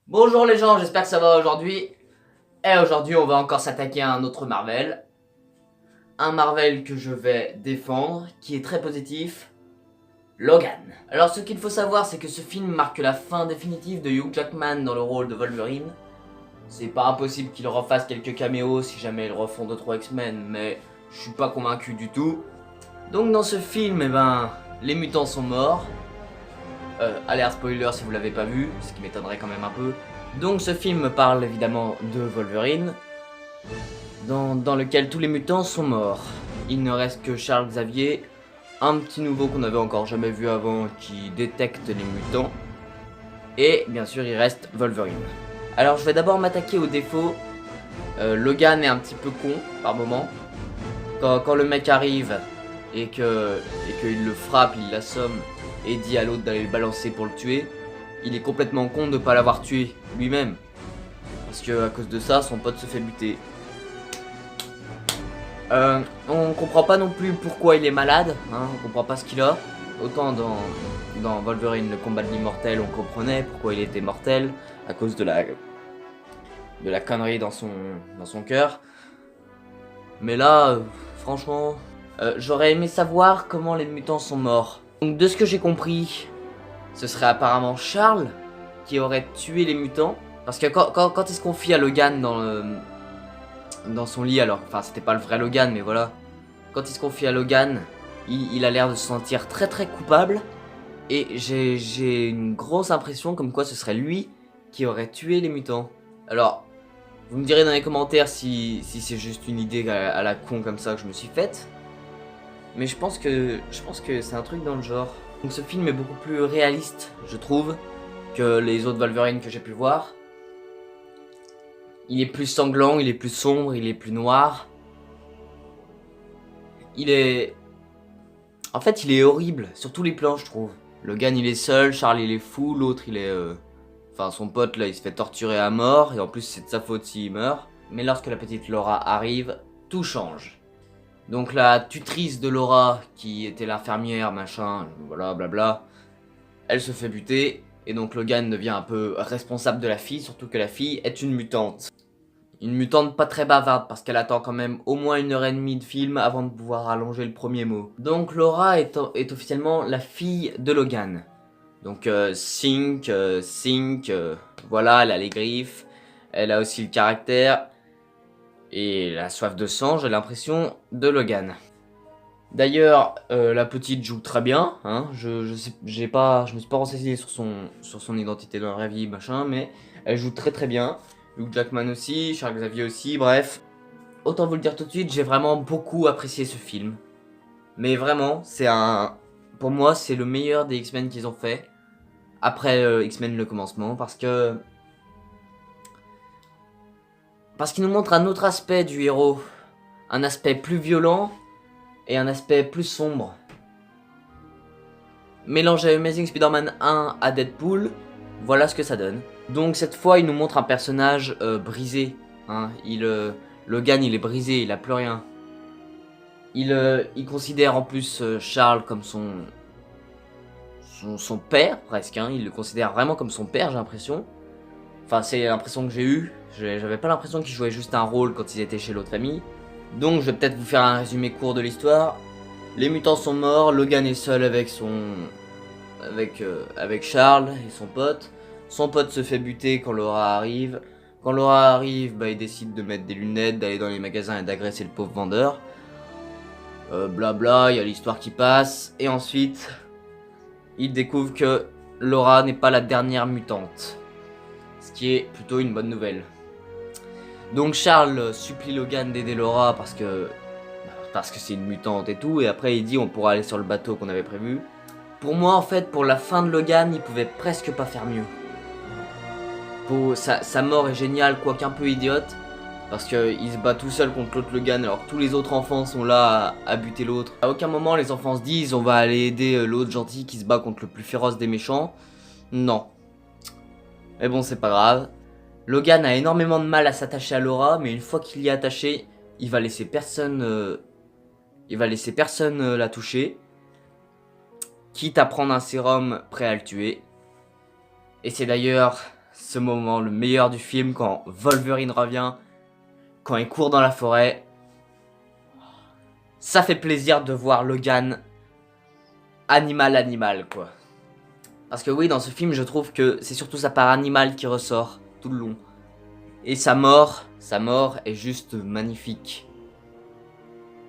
Bonjour les gens, j'espère que ça va aujourd'hui. Et aujourd'hui, on va encore s'attaquer à un autre Marvel. Un Marvel que je vais défendre, qui est très positif, Logan. Alors ce qu'il faut savoir, c'est que ce film marque la fin définitive de Hugh Jackman dans le rôle de Wolverine. C'est pas impossible qu'il refasse quelques caméos si jamais ils refont 2-3 X-Men, mais je suis pas convaincu du tout. Donc dans ce film, les mutants sont morts. Alerte spoiler si vous l'avez pas vu, ce qui m'étonnerait quand même un peu. Donc ce film parle évidemment de Wolverine, dans lequel tous les mutants sont morts. Il ne reste que Charles Xavier, un petit nouveau qu'on n'avait encore jamais vu avant qui détecte les mutants. Et bien sûr il reste Wolverine. Alors je vais d'abord m'attaquer aux défauts. Logan est un petit peu con par moment. Quand le mec arrive et qu'il le frappe, il l'assomme et dit à l'autre d'aller le balancer pour le tuer, il est complètement con de pas l'avoir tué lui-même. Parce que à cause de ça, son pote se fait buter. On comprend pas non plus pourquoi il est malade, hein, on comprend pas ce qu'il a. Autant dans Wolverine, le combat de l'immortel, on comprenait pourquoi il était mortel, à cause de la connerie dans son cœur. Mais là, franchement, j'aurais aimé savoir comment les mutants sont morts. Donc de ce que j'ai compris, ce serait apparemment Charles qui aurait tué les mutants. Parce que quand il se confie à Logan dans son lit, alors, enfin c'était pas le vrai Logan, mais voilà. Quand il se confie à Logan, il a l'air de se sentir très très coupable. Et j'ai une grosse impression comme quoi ce serait lui qui aurait tué les mutants. Alors, vous me direz dans les commentaires si c'est juste une idée à la con comme ça que je me suis faite. Mais je pense que c'est un truc dans le genre. Donc ce film est beaucoup plus réaliste, je trouve, que les autres Wolverine que j'ai pu voir. Il est plus sanglant, il est plus sombre, il est plus noir. Il est... En fait, il est horrible sur tous les plans, je trouve. Logan, il est seul, Charles, il est fou, l'autre, il est... Enfin, son pote, là, il se fait torturer à mort, et en plus, c'est de sa faute s'il meurt. Mais lorsque la petite Laura arrive, tout change. Donc la tutrice de Laura, qui était l'infirmière, machin, voilà, blabla, elle se fait buter, et donc Logan devient un peu responsable de la fille, surtout que la fille est une mutante. Une mutante pas très bavarde, parce qu'elle attend quand même au moins 1h30 de film avant de pouvoir allonger le premier mot. Donc Laura est officiellement la fille de Logan. Donc Sync, voilà, elle a les griffes, elle a aussi le caractère, et la soif de sang, j'ai l'impression, de Logan. D'ailleurs, la petite joue très bien, hein, je me suis pas renseigné sur son identité dans la vraie vie, machin, mais elle joue très très bien. Hugh Jackman aussi, Charles Xavier aussi, bref. Autant vous le dire tout de suite, j'ai vraiment beaucoup apprécié ce film. Mais vraiment, pour moi, c'est le meilleur des X-Men qu'ils ont fait. Après X-Men le commencement, parce qu'il nous montre un autre aspect du héros. Un aspect plus violent et un aspect plus sombre. Mélanger Amazing Spider-Man 1 à Deadpool, voilà ce que ça donne. Donc cette fois, il nous montre un personnage brisé. Hein. Logan, il est brisé, il a plus rien. Il considère en plus Charles comme son père, presque. Hein. Il le considère vraiment comme son père, j'ai l'impression. Enfin, c'est l'impression que j'ai eue. J'avais pas l'impression qu'il jouait juste un rôle quand ils étaient chez l'autre famille. Donc je vais peut-être vous faire un résumé court de l'histoire. Les mutants sont morts, Logan est seul avec avec Charles et son pote. Son pote se fait buter quand Laura arrive. Quand Laura arrive, il décide de mettre des lunettes, d'aller dans les magasins et d'agresser le pauvre vendeur. Blabla, il y a l'histoire qui passe. Et ensuite, il découvre que Laura n'est pas la dernière mutante. Ce qui est plutôt une bonne nouvelle. Donc Charles supplie Logan d'aider Laura parce que c'est une mutante et tout. Et après il dit on pourra aller sur le bateau qu'on avait prévu. Pour moi en fait, pour la fin de Logan, il pouvait presque pas faire mieux. Sa mort est géniale, quoique un peu idiote. Parce qu'il se bat tout seul contre l'autre Logan, alors tous les autres enfants sont là à buter l'autre. À aucun moment les enfants se disent on va aller aider l'autre gentil qui se bat contre le plus féroce des méchants. Non. Mais bon, c'est pas grave. Logan a énormément de mal à s'attacher à Laura, mais une fois qu'il y est attaché, il va laisser personne la toucher. Quitte à prendre un sérum prêt à le tuer. Et c'est d'ailleurs ce moment, le meilleur du film, quand Wolverine revient, quand il court dans la forêt. Ça fait plaisir de voir Logan animal, quoi. Parce que oui, dans ce film, je trouve que c'est surtout sa part animale qui ressort tout le long. Et sa mort est juste magnifique.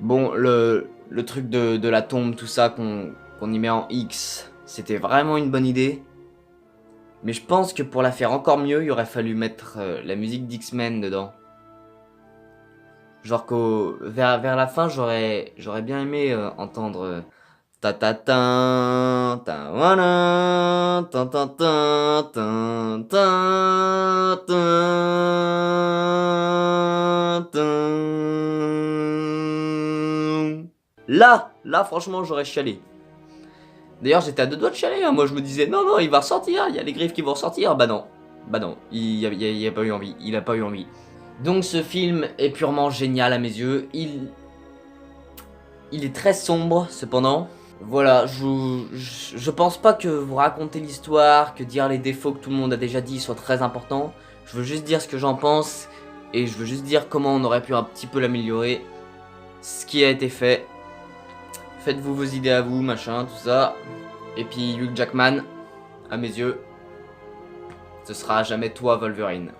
Bon, le truc de la tombe, tout ça, qu'on y met en X, c'était vraiment une bonne idée. Mais je pense que pour la faire encore mieux, il aurait fallu mettre la musique d'X-Men dedans. Genre vers la fin, j'aurais bien aimé entendre ta ta ta ta voilà ta ta ta ta ta ta ta. Là franchement j'aurais chialé. D'ailleurs j'étais à deux doigts de chialer, hein. Moi je me disais non il va ressortir, il y a les griffes qui vont ressortir. Bah non, il a pas eu envie, il a pas eu envie. Donc ce film est purement génial à mes yeux, il est très sombre cependant. Voilà, je pense pas que vous raconter l'histoire, que dire les défauts que tout le monde a déjà dit soit très important. Je veux juste dire ce que j'en pense, et je veux juste dire comment on aurait pu un petit peu l'améliorer. Ce qui a été fait. Faites-vous vos idées à vous, machin, tout ça. Et puis Hugh Jackman, à mes yeux, ce sera jamais toi Wolverine.